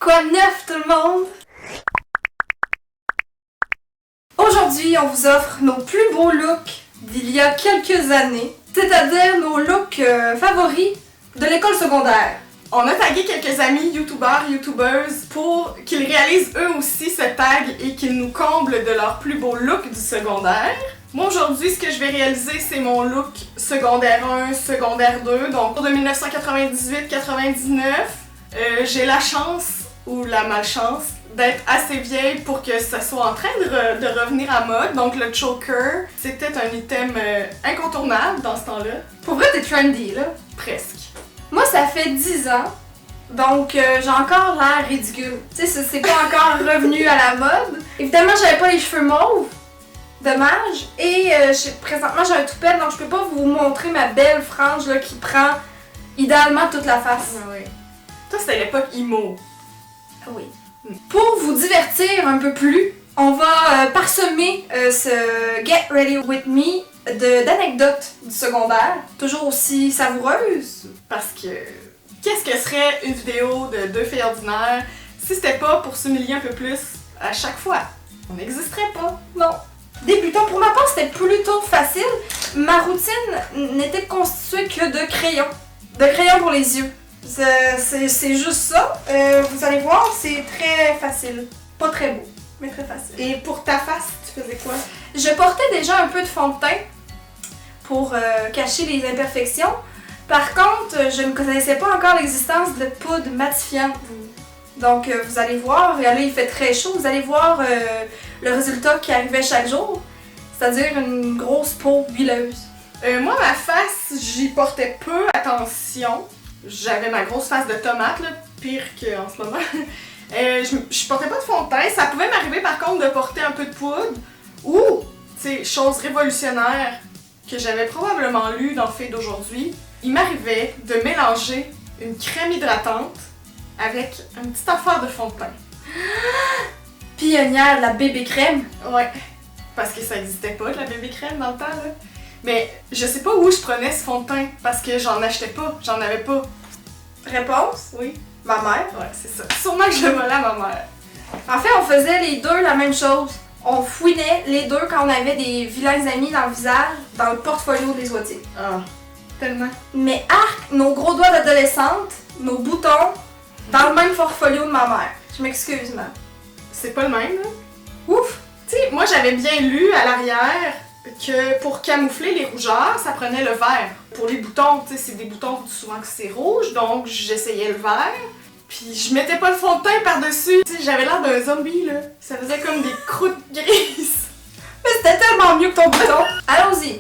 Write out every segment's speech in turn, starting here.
Quoi de neuf tout le monde? Aujourd'hui, on vous offre nos plus beaux looks d'il y a quelques années, c'est-à-dire nos looks favoris de l'école secondaire. On a tagué quelques amis youtubeurs, youtubeuses pour qu'ils réalisent eux aussi ce tag et qu'ils nous comblent de leur plus beau look du secondaire. Moi aujourd'hui, ce que je vais réaliser, c'est mon look secondaire 1, secondaire 2, donc de 1998-99. J'ai la chance ou la malchance d'être assez vieille pour que ça soit en train de revenir à mode. Donc le choker, c'était un item incontournable dans ce temps-là. Pour vrai, t'es trendy, là. Presque. Moi, ça fait 10 ans, donc j'ai encore l'air ridicule. Tu sais, c'est pas encore revenu à la mode. Évidemment, j'avais pas les cheveux mauves, dommage. Et présentement, j'ai un toupette, donc je peux pas vous montrer ma belle frange là, qui prend idéalement toute la face. Ah oui. Toi, c'était l'époque emo. Oui. Pour vous divertir un peu plus, on va parsemer ce Get Ready With Me d'anecdotes du secondaire, toujours aussi savoureuses. Parce que qu'est-ce que serait une vidéo de deux filles ordinaires si c'était pas pour s'humilier un peu plus à chaque fois? On n'existerait pas. Non. Débutons. Pour ma part, c'était plutôt facile. Ma routine n'était constituée que de crayons. De crayons pour les yeux. C'est juste ça. Vous allez voir, c'est très facile. Pas très beau, mais très facile. Et pour ta face, tu faisais quoi? Je portais déjà un peu de fond de teint pour cacher les imperfections. Par contre, je ne connaissais pas encore l'existence de poudre matifiante. Donc, vous allez voir, et là il fait très chaud, vous allez voir le résultat qui arrivait chaque jour, c'est-à-dire une grosse peau huileuse. Moi, ma face, j'y portais peu attention. J'avais ma grosse face de tomate, là, pire qu'en ce moment. Je portais pas de fond de teint. Ça pouvait m'arriver par contre de porter un peu de poudre ou, tu sais, chose révolutionnaire que j'avais probablement lu dans Filles d'aujourd'hui. Il m'arrivait de mélanger une crème hydratante avec une petite affaire de fond de teint. Pionnière, la bébé crème. Ouais, parce que ça n'existait pas de la bébé crème dans le temps, là. Mais je sais pas où je prenais ce fond de teint parce que j'en achetais pas, j'en avais pas. Réponse? Oui. Ma mère. Ouais, c'est ça. Sûrement que je le volais à ma mère. En fait, on faisait les deux la même chose. On fouinait les deux quand on avait des vilains amis dans le visage, dans le portfolio des oitiers. Ah, tellement. Mais arc, nos gros doigts d'adolescente, nos boutons, dans le même portfolio de ma mère. Je m'excuse, ma. C'est pas le même, là. Ouf! Tu sais, moi j'avais bien lu à l'arrière que pour camoufler les rougeurs, ça prenait le vert. Pour les boutons, tu sais, c'est des boutons souvent que c'est rouge, donc j'essayais le vert. Puis je mettais pas le fond de teint par-dessus. Tu sais, j'avais l'air d'un zombie, là. Ça faisait comme des croûtes grises. Mais c'était tellement mieux que ton bouton! Allons-y!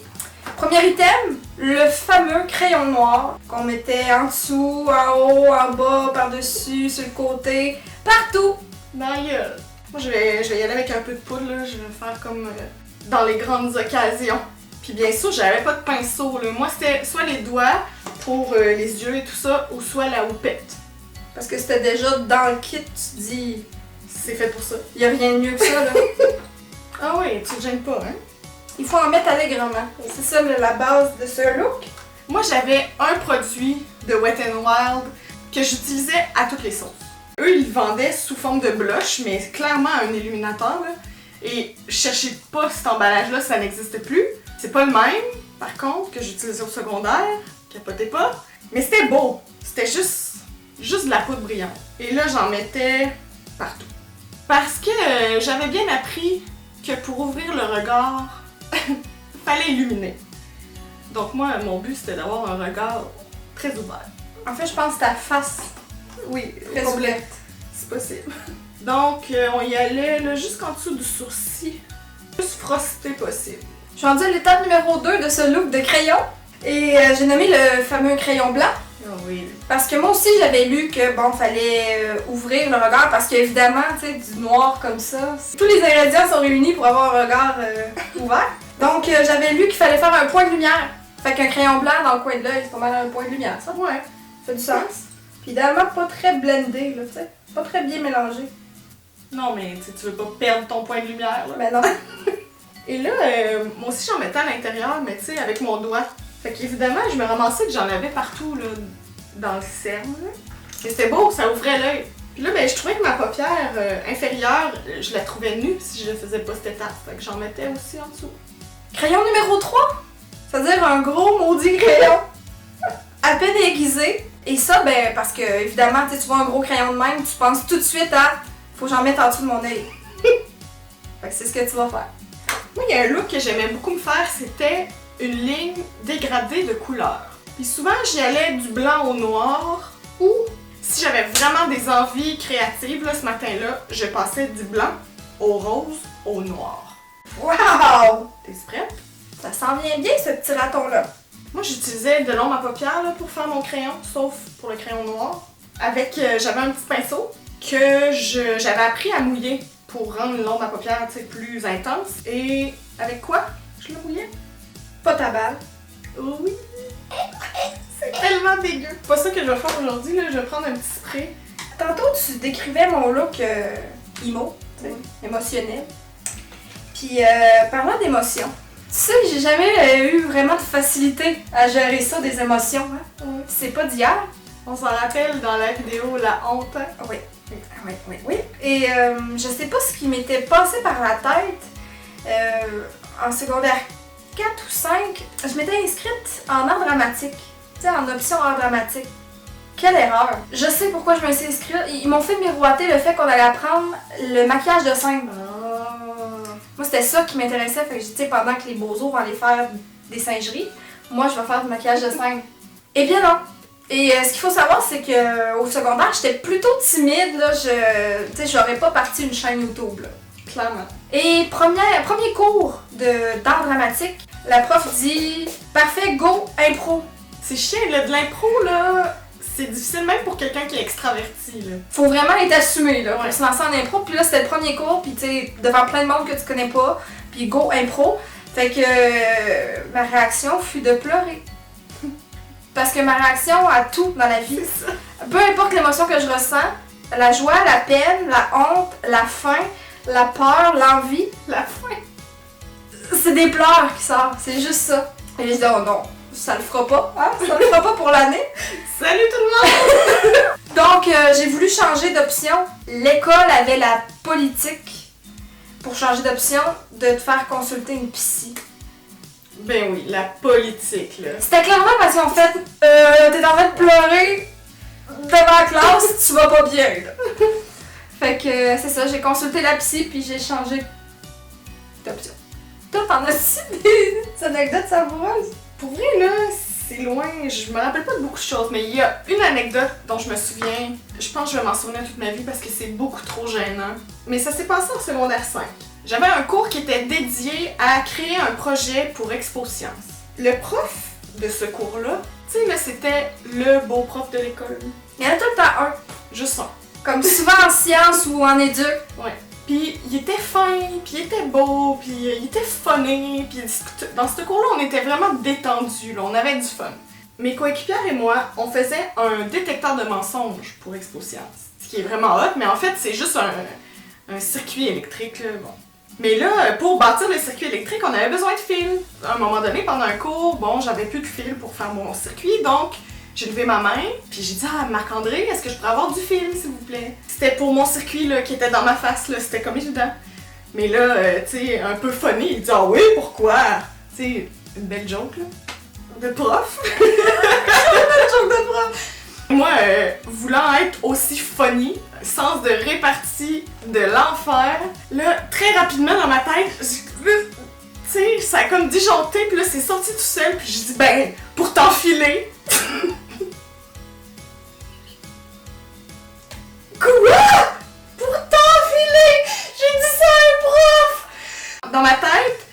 Premier item, le fameux crayon noir qu'on mettait en dessous, en haut, en bas, par-dessus, sur le côté, partout! Dans la gueule. Moi je vais y aller avec un peu de poudre, là. Je vais faire comme dans les grandes occasions. Puis bien sûr, j'avais pas de pinceau, là. Moi c'était soit les doigts pour les yeux et tout ça, ou soit la houppette. Parce que c'était déjà dans le kit, tu te dis, C'est fait pour ça. y a rien de mieux que ça, là. Ah oui, tu te gênes pas, hein? Il faut en mettre allègrement. Et c'est ça la base de ce look. Moi, j'avais un produit de Wet n Wild que j'utilisais à toutes les sauces. Eux, ils le vendaient sous forme de blush, mais clairement un illuminateur, là. Et je cherchais pas cet emballage-là, ça n'existe plus. C'est pas le même, par contre, que j'utilisais au secondaire. Capotez pas. Mais c'était beau. C'était juste de la poudre brillante. Et là, j'en mettais partout. Parce que j'avais bien appris que pour ouvrir le regard, fallait illuminer. Donc moi, mon but, c'était d'avoir un regard très ouvert. En fait, je pense que ta face Oui, très ouverte. c'est possible. Donc, on y allait là, jusqu'en dessous du sourcil. Plus frosté possible. Je suis rendue à l'étape numéro 2 de ce look de crayon. Et j'ai nommé le fameux crayon blanc. Oh oui. Parce que moi aussi, j'avais lu que, bon, fallait ouvrir le regard parce qu'évidemment, tu sais, du noir comme ça, tous les ingrédients sont réunis pour avoir un regard ouvert. Donc, j'avais lu qu'il fallait faire un point de lumière. Fait qu'un crayon blanc dans le coin de l'œil, c'est pas mal un point de lumière, ça. Ouais. Ça fait du sens. Puis idéalement, pas très blendé, là, tu sais. Pas très bien mélangé. Non, mais tu veux pas perdre ton point de lumière, là. Mais non. Et là, moi aussi, j'en mettais à l'intérieur, mais tu sais, avec mon doigt. Fait qu'évidemment, je me ramassais que j'en avais partout, là, dans le cerne, là. Et c'était beau, ça ouvrait l'œil. Puis là, ben, je trouvais que ma paupière inférieure, je la trouvais nue si je faisais pas cette étape. Fait que j'en mettais aussi en dessous. Crayon numéro 3, c'est-à-dire un gros maudit crayon à peine aiguisé. Et ça, ben, parce que évidemment, tu vois un gros crayon de même, tu penses tout de suite à faut que j'en mette en dessous de mon œil. Fait que c'est ce que tu vas faire. Moi, il y a un look que j'aimais beaucoup me faire, c'était une ligne dégradée de couleurs. Puis souvent, j'y allais du blanc au noir, ou si j'avais vraiment des envies créatives, là, ce matin-là, je passais du blanc au rose au noir. Wow! T'es prête? Ça s'en vient bien, ce petit raton-là. Moi, j'utilisais de l'ombre à paupières là, pour faire mon crayon, sauf pour le crayon noir. Avec, j'avais un petit pinceau que j'avais appris à mouiller pour rendre l'ombre à paupières plus intense. Et avec quoi je le mouillais? Pas ta balle. Oui! C'est tellement dégueu! C'est pas ça que je vais faire aujourd'hui, là. Je vais prendre un petit spray. Tantôt, tu décrivais mon look emo, émotionnel. Puis, parlant d'émotions, tu sais que j'ai jamais eu vraiment de facilité à gérer ça, des émotions. Hein? Oui. C'est pas d'hier. On s'en rappelle dans la vidéo La honte. Oui. Oui. Et je sais pas ce qui m'était passé par la tête en secondaire 4 ou 5. Je m'étais inscrite en art dramatique, tu sais, en option art dramatique. Quelle erreur! Je sais pourquoi je me suis inscrite. Ils m'ont fait miroiter le fait qu'on allait apprendre le maquillage de scène. Moi, c'était ça qui m'intéressait. Fait que je dis, pendant que les beaux-os vont aller faire des singeries, moi, je vais faire du maquillage de scène. Eh bien non! Et ce qu'il faut savoir, c'est qu'au secondaire, j'étais plutôt timide. Là, j'aurais pas parti une chaîne YouTube. Là. Clairement. Et premier cours d'art dramatique, la prof dit « Parfait, go, impro ». C'est chiant, là, de l'impro, là, c'est difficile même pour quelqu'un qui est extraverti, là. Faut vraiment être assumé, là, Ouais. pour se lancer en impro. Puis là, c'était le premier cours, puis tu sais, devant plein de monde que tu connais pas, puis go, impro. Fait que ma réaction fut de pleurer. Parce que ma réaction à tout dans la vie, C'est ça. peu importe l'émotion que je ressens, la joie, la peine, la honte, la faim, la peur, l'envie, La fin. c'est des pleurs qui sortent, c'est juste ça. Et je dis oh non, ça le fera pas, hein? Ça le fera pas pour l'année. Salut tout le monde! Donc j'ai voulu changer d'option. L'école avait la politique pour changer d'option de te faire consulter une psy. Ben oui, la politique, là. C'était clairement parce qu'en fait, t'es en train de pleurer devant la classe, tu vas pas bien. Là. Fait que c'est ça, j'ai consulté la psy puis j'ai changé d'option. Toi, t'en as-tu des anecdotes savoureuses? Pour vrai, là, c'est loin. Je me rappelle pas de beaucoup de choses, mais il y a une anecdote dont je me souviens. Je pense que je vais m'en souvenir toute ma vie parce que c'est beaucoup trop gênant. Mais ça s'est passé en secondaire 5. J'avais un cours qui était dédié à créer un projet pour Expo Science. Le prof de ce cours-là, tu sais, là, c'était le beau prof de l'école. Il y en a tout le temps un. Juste un. Comme souvent en sciences ou en éduc. Ouais. Puis il était fin, puis il était beau, puis il était funny, puis dans ce cours-là, on était vraiment détendus, là, on avait du fun. Mes coéquipières et moi, on faisait un détecteur de mensonges pour Expo Science. Ce qui est vraiment hot, mais en fait, c'est juste un circuit électrique, là, bon. Mais là, pour bâtir le circuit électrique, on avait besoin de fils. À un moment donné, pendant un cours, bon, j'avais plus de fil pour faire mon circuit, donc j'ai levé ma main, puis j'ai dit « Ah, Marc-André, est-ce que je pourrais avoir du fil, s'il vous plaît? » C'était pour mon circuit, là, qui était dans ma face, là, c'était comme évident. Mais là, tu sais, un peu funny, il dit « Ah oui, pourquoi? » Tu sais, une belle joke, là, de prof. Une belle joke de prof. Moi, voulant être aussi funny, sens de répartie de l'enfer, là, très rapidement dans ma tête, tu sais, ça a comme disjoncté, puis là, c'est sorti tout seul, puis j'ai dit, ben, pour t'enfiler. Quoi? Pour t'enfiler? J'ai dit ça à un prof! Dans ma tête,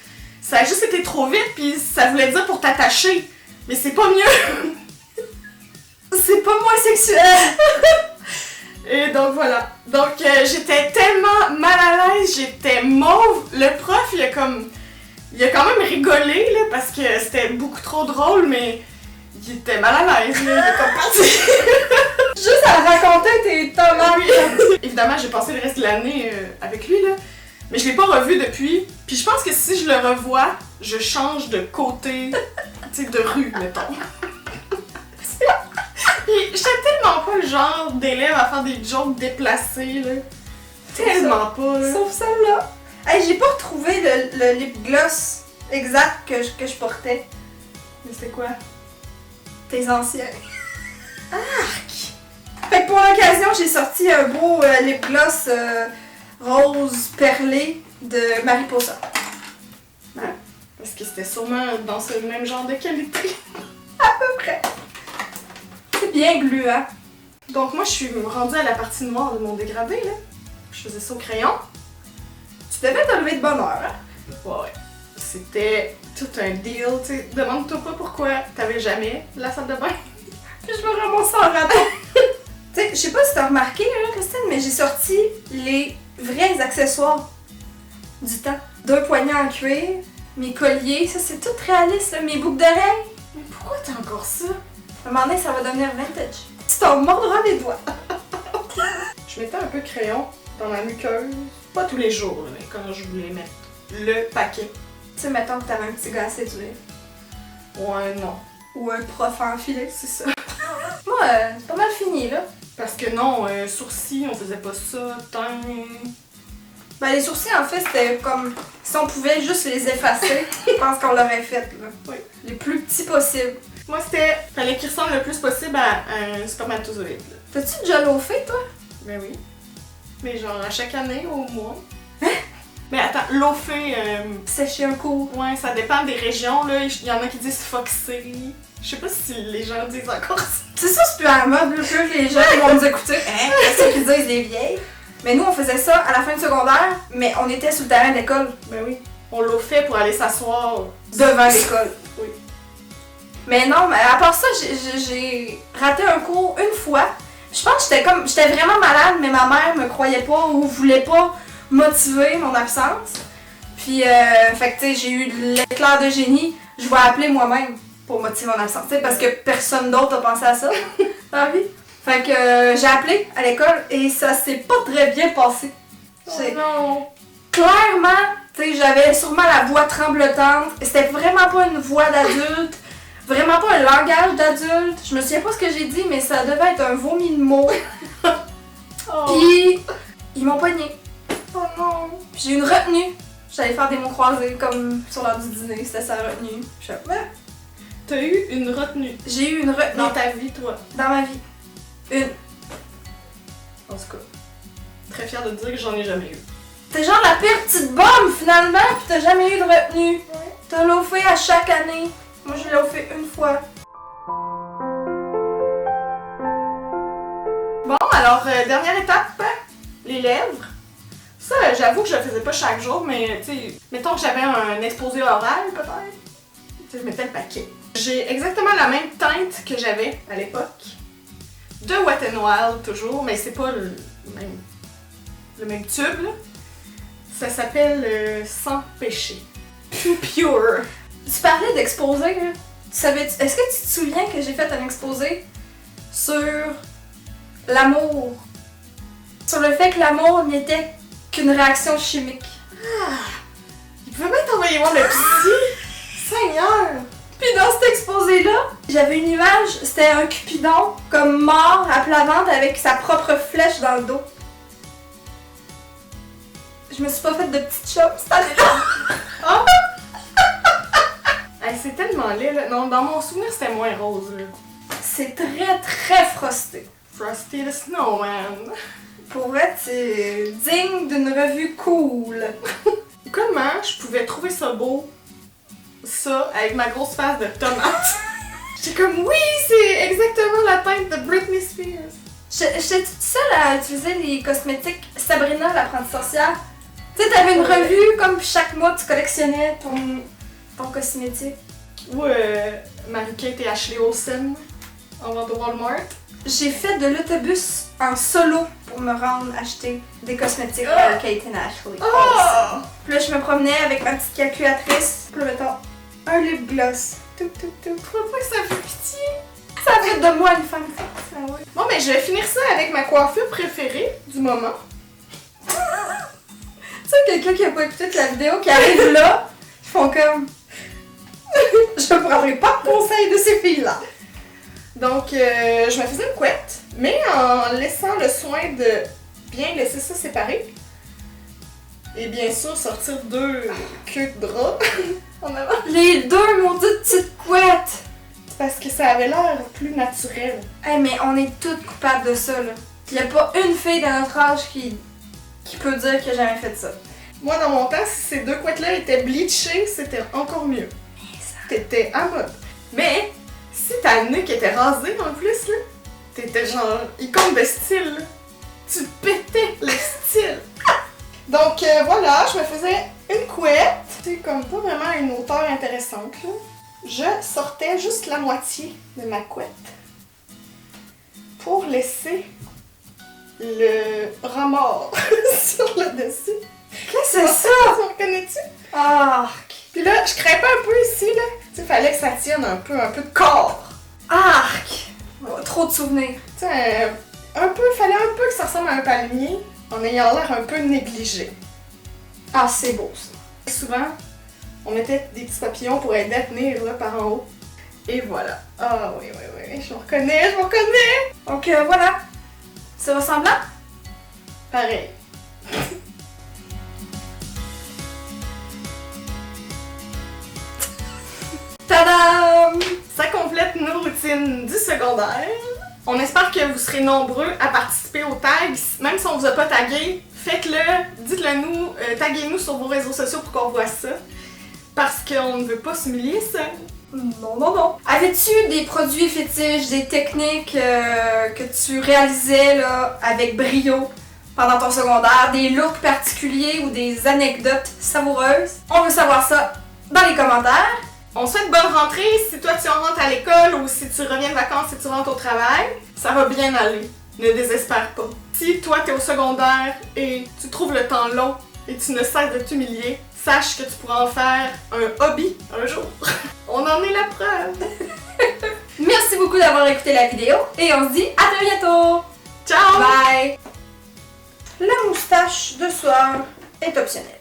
ça a juste été trop vite, puis ça voulait dire pour t'attacher. Mais c'est pas mieux! C'est pas moins sexuel! Et donc voilà. Donc j'étais tellement mal à l'aise, j'étais mauve. Le prof, il a quand même rigolé là, parce que c'était beaucoup trop drôle, mais il était mal à l'aise là, il est comme parti. Juste à raconter tes tomates! Oui. Évidemment, j'ai passé le reste de l'année avec lui là, mais je l'ai pas revu depuis. Puis je pense que si je le revois, je change de côté, tu sais, de rue, mettons. Puis j'étais tellement pas le genre d'élève à faire des jokes déplacés, là. Tellement pas, là. Sauf celle-là. Hey, j'ai pas retrouvé le lip gloss exact que je portais. Mais c'est quoi? Tes anciens. Arc! Fait que pour l'occasion, j'ai sorti un beau lip gloss rose perlé de Mariposa. Ouais. Parce que c'était sûrement dans ce même genre de qualité. À peu près. C'est bien gluant. Donc moi, je suis rendue à la partie noire de mon dégradé, là. Je faisais ça au crayon. Tu devais te lever de bonne heure, hein? Ouais. C'était tout un deal, tu sais. Demande-toi pas pourquoi t'avais jamais la salle de bain. Puis je me ramassais en raton. Tu sais, je sais pas si t'as remarqué, hein, Christine, mais j'ai sorti les vrais accessoires du temps. 2 poignets en cuir, mes colliers, ça c'est tout réaliste, là, mes boucles d'oreilles. Mais pourquoi t'as encore ça? À un moment donné, ça va devenir vintage. Tu t'en mordras les doigts. Je mettais un peu de crayon dans la muqueuse. Pas tous les jours, mais quand je voulais mettre le paquet. Tu sais, mettons que t'avais un petit gars à séduire. Ouais, non. Ou un prof enfilé. C'est ça. Moi, c'est pas mal fini, là. Parce que non, sourcils, on faisait pas ça. Teint. Ben, les sourcils, en fait, c'était comme si on pouvait juste les effacer. Je pense qu'on l'aurait fait, là. Oui. Les plus petits possibles. Moi, fallait qu'il ressemble le plus possible à un spermatozoïde. Là. T'as-tu déjà loafé, toi? Ben oui. Mais genre à chaque année, au moins. Mais attends, loafé, Sécher un cours. ouais, ça dépend des régions, là. Il y en a qui disent foxer. Je sais pas si les gens disent encore ça. C'est ça, c'est plus à la mode, là, plus les gens vont nous écouter. Hein? Qu'est-ce qu'ils disent, les vieilles? Mais nous, on faisait ça à la fin du secondaire, mais on était sur le terrain d'école. Ben oui. On loafait pour aller s'asseoir. Devant l'école. Oui. Mais non, mais à part ça, j'ai raté un cours une fois. Je pense que j'étais vraiment malade, mais ma mère me croyait pas ou voulait pas motiver mon absence. Puis, fait que tu sais, j'ai eu l'éclair de génie. Je vais appeler moi-même pour motiver mon absence, tu sais, parce que personne d'autre a pensé à ça dans la vie. Fait que j'ai appelé à l'école et ça s'est pas très bien passé. Oh non. Clairement, tu sais, j'avais sûrement la voix tremblotante. C'était vraiment pas une voix d'adulte. Vraiment pas un langage d'adulte. Je me souviens pas ce que j'ai dit, mais ça devait être un vomi de mots. Oh. Puis, ils m'ont pogné. Oh non. Puis j'ai eu une retenue. J'allais faire des mots croisés comme sur l'heure du dîner. C'était ça la retenue. Je fais, ouais. T'as eu une retenue J'ai eu une retenue dans ta vie, toi. dans ma vie. Une. En tout cas, très fière de te dire que j'en ai jamais eu. T'es genre la pire petite bombe finalement, pis t'as jamais eu de retenue. Ouais. T'as loafé à chaque année. Moi, je l'ai loafé une fois. Bon, alors, dernière étape, les lèvres. Ça, j'avoue que je le faisais pas chaque jour, mais tu sais, mettons que j'avais un exposé oral, peut-être. Tu sais, je mettais le paquet. J'ai exactement la même teinte que j'avais à l'époque. De Wet n Wild, toujours, mais c'est pas le même tube, là. Ça s'appelle Sans péché. Too Pure. Tu parlais d'exposé, là. Est-ce que tu te souviens que j'ai fait un exposé sur l'amour? Sur le fait que l'amour n'était qu'une réaction chimique. Il pouvait bien t'envoyer voir le psy. Seigneur! Puis dans cet exposé-là, j'avais une image, c'était un Cupidon comme mort à plat ventre avec sa propre flèche dans le dos. Je me suis pas faite de petites choses cette année-là. Oh! Hey, c'est tellement laid, là. Non, dans mon souvenir, c'était moins rose, là. C'est très très frosté. Frosty the Snowman. Pour vrai, c'est digne d'une revue cool. Comment je pouvais trouver ça beau, ça, avec ma grosse face de tomate? J'étais comme, oui, c'est exactement la teinte de Britney Spears. J'étais toute seule à utiliser les cosmétiques Sabrina, l'apprentie sorcière. Tu sais, t'avais une revue, comme chaque mois, tu collectionnais ton cosmétique. Ou Mary-Kate et Ashley Olsen en vente au Walmart. J'ai fait de l'autobus en solo pour me rendre acheter des cosmétiques Mary-Kate et Ashley. Oh! Puis là, je me promenais avec ma petite calculatrice. Puis là, mettons, un lip gloss. Tout, tout, tout. Pourquoi ça fait pitié? Ça a fait de moi une femme forte, ça, ouais. Bon, mais je vais finir ça avec ma coiffure préférée du moment. Tu sais, quelqu'un qui a pas écouté la vidéo, qui arrive là, ils font comme... Je prendrai pas de conseils de ces filles-là. Donc, je me faisais une couette, mais en laissant le soin de bien laisser ça séparer. Et bien sûr, sortir 2 queues de drap en avant. Les 2 maudites petites couettes! C'est parce que ça avait l'air plus naturel. Hey, mais on est toutes coupables de ça, là. Y a pas une fille dans notre âge qui peut dire qu'elle a jamais fait ça. Moi, dans mon temps, si ces 2 couettes-là étaient bleachées, c'était encore mieux. T'étais à mode. Mais, si ta nuque était rasée en plus, là, t'étais genre icône de style, là. Tu pétais le style. Donc voilà, je me faisais une couette. C'est comme pas vraiment une hauteur intéressante, là. Je sortais juste la moitié de ma couette pour laisser le remords sur le dessus. Qu'est-ce que c'est ça? Tu me reconnais-tu? Arc! Puis là, je crêpais un peu ici, là. Tu sais, fallait que ça tienne un peu de corps. Arc! Oh, trop de souvenirs. Tu sais, fallait un peu que ça ressemble à un palmier, en ayant l'air un peu négligé. Ah, c'est beau ça. Souvent, on mettait des petits papillons pour aider à tenir là, par en haut. Et voilà. Ah oui, je me reconnais. Donc voilà. C'est ressemblant? Pareil. Tadam! Ça complète nos routines du secondaire. On espère que vous serez nombreux à participer aux tags. Même si on vous a pas tagué, faites-le, dites-le nous, taguez-nous sur vos réseaux sociaux pour qu'on voit ça. Parce qu'on ne veut pas s'humilier seul. Non. Avais-tu des produits fétiches, des techniques que tu réalisais là, avec brio pendant ton secondaire, des looks particuliers ou des anecdotes savoureuses? On veut savoir ça dans les commentaires. On souhaite bonne rentrée si toi tu rentres à l'école ou si tu reviens de vacances et tu rentres au travail. Ça va bien aller. Ne désespère pas. Si toi t'es au secondaire et tu trouves le temps long et tu ne cesses de t'humilier, sache que tu pourras en faire un hobby un jour. On en est la preuve. Merci beaucoup d'avoir écouté la vidéo et on se dit à très bientôt. Ciao! Bye! La moustache de soir est optionnelle.